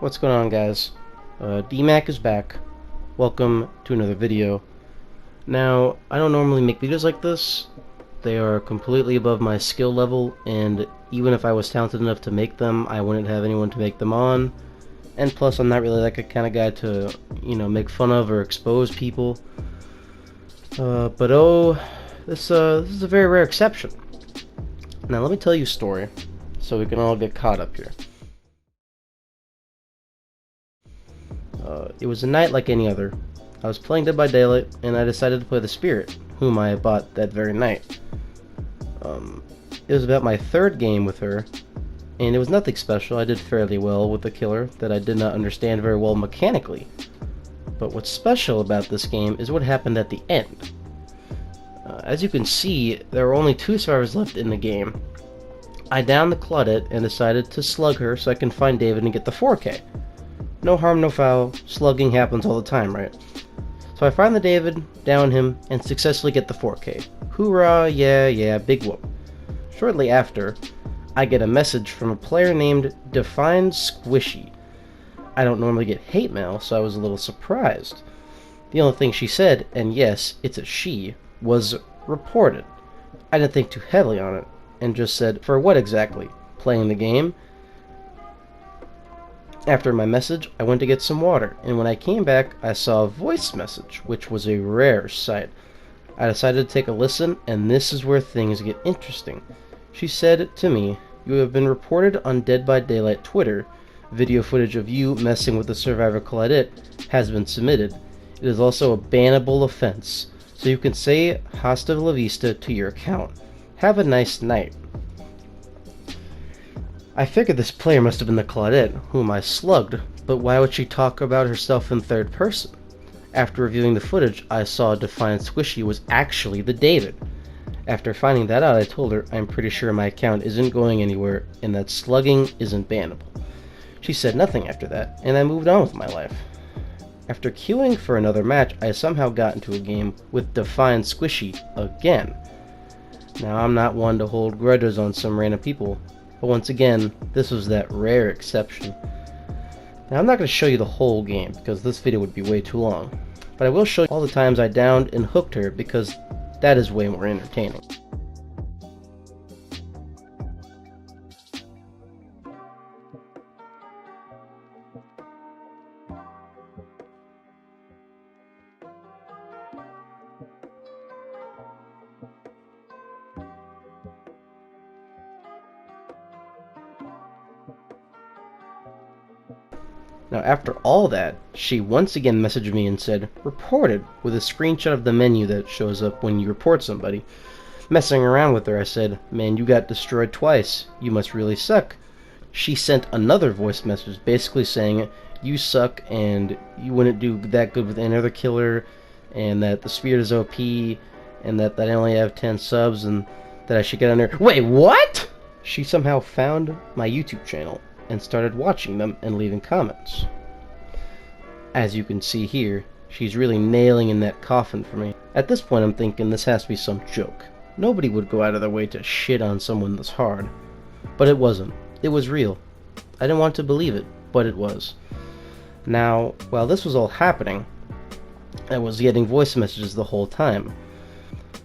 What's going on, guys? DMAC is back. Welcome to another video. Now, I don't normally make videos like this. They are completely above my skill level, and even if I was talented enough to make them, I wouldn't have anyone to make them on. And plus, I'm not really like a kind of guy to, make fun of or expose people. This is a very rare exception. Now, let me tell you a story, so we can all get caught up here. It was a night like any other. I was playing Dead by Daylight, and I decided to play the Spirit, whom I bought that very night. It was about my third game with her, and it was nothing special. I did fairly well with the killer that I did not understand very well mechanically. But what's special about this game is what happened at the end. As you can see, there were only 2 survivors left in the game. I downed the Claudette and decided to slug her so I can find David and get the 4K. No harm, no foul. Slugging happens all the time, right? So I find the David, down him, and successfully get the 4K. Hoorah, yeah, big whoop. Shortly after, I get a message from a player named Define Squishy. I don't normally get hate mail, so I was a little surprised. The only thing she said, and yes, it's a she, was reported. I didn't think too heavily on it, and just said, for what exactly? Playing the game? After my message, I went to get some water, and when I came back, I saw a voice message, which was a rare sight. I decided to take a listen, and this is where things get interesting. She said to me, "You have been reported on Dead by Daylight Twitter. Video footage of you messing with the survivor Claudette has been submitted. It is also a bannable offense, so you can say hasta la vista to your account. Have a nice night." I figured this player must have been the Claudette, whom I slugged, but why would she talk about herself in third person? After reviewing the footage, I saw Defiant Squishy was actually the David. After finding that out, I told her I'm pretty sure my account isn't going anywhere and that slugging isn't bannable. She said nothing after that, and I moved on with my life. After queuing for another match, I somehow got into a game with Defiant Squishy again. Now, I'm not one to hold grudges on some random people, but once again, this was that rare exception. Now, I'm not going to show you the whole game, because this video would be way too long, but I will show you all the times I downed and hooked her, because that is way more entertaining. Now, after all that, she once again messaged me and said, "Reported," with a screenshot of the menu that shows up when you report somebody. Messing around with her, I said, "Man, you got destroyed twice. You must really suck." She sent another voice message basically saying, "You suck and you wouldn't do that good with any other killer, and that the Spirit is OP, and that I only have 10 subs, and that I should get on there." Wait, what? She somehow found my YouTube channel and started watching them and leaving comments. As you can see here, she's really nailing in that coffin for me. At this point, I'm thinking this has to be some joke. Nobody would go out of their way to shit on someone this hard. But it wasn't. It was real. I didn't want to believe it, but it was. Now, while this was all happening, I was getting voice messages the whole time.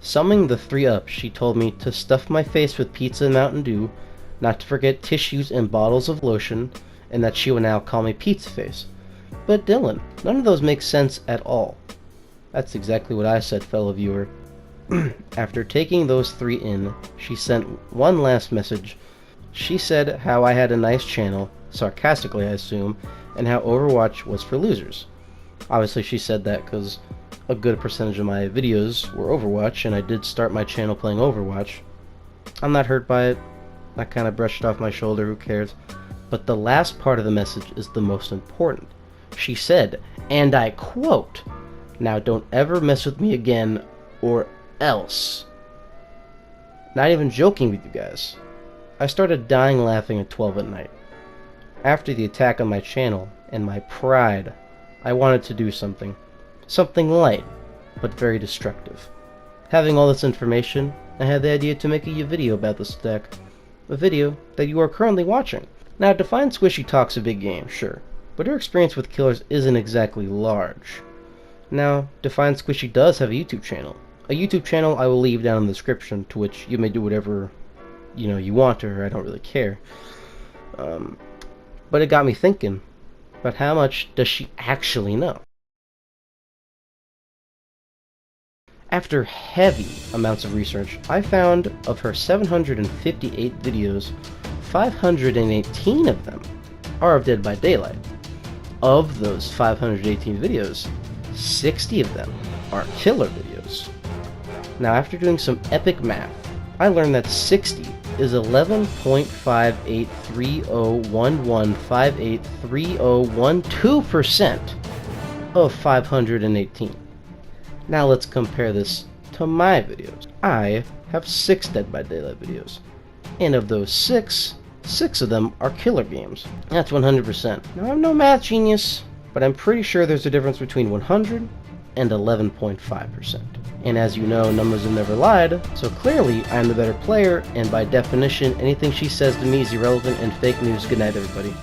Summing the 3 up, she told me to stuff my face with pizza and Mountain Dew, not to forget tissues and bottles of lotion, and that she would now call me Pizza Face. But Dylan, none of those make sense at all. That's exactly what I said, fellow viewer. After taking those 3 in, she sent one last message. She said how I had a nice channel, sarcastically I assume, and how Overwatch was for losers. Obviously she said that because a good percentage of my videos were Overwatch, and I did start my channel playing Overwatch. I'm not hurt by it. I kind of brushed it off my shoulder, who cares? But the last part of the message is the most important. She said, and I quote, "Now don't ever mess with me again, or else." Not even joking with you guys. I started dying laughing at 12 at night. After the attack on my channel and my pride, I wanted to do something. Something light, but very destructive. Having all this information, I had the idea to make a video about this attack. A video that you are currently watching. Now, Define Squishy talks a big game, sure, but her experience with killers isn't exactly large. Now, Defiant Squishy does have a YouTube channel. A YouTube channel I will leave down in the description, to which you may do whatever you want to her. I don't really care. But it got me thinking about how much does she actually know? After heavy amounts of research, I found of her 758 videos, 518 of them are of Dead by Daylight. Of those 518 videos, 60 of them are killer videos. Now, after doing some epic math, I learned that 60 is 11.583011583012% of 518. Now let's compare this to my videos. I have 6 Dead by Daylight videos, and of those 6 of them are killer games. That's 100%. Now, I'm no math genius, but I'm pretty sure there's a difference between 100 and 11.5%. And as you know, numbers have never lied, so clearly I'm the better player, and by definition, anything she says to me is irrelevant and fake news. Good night, everybody.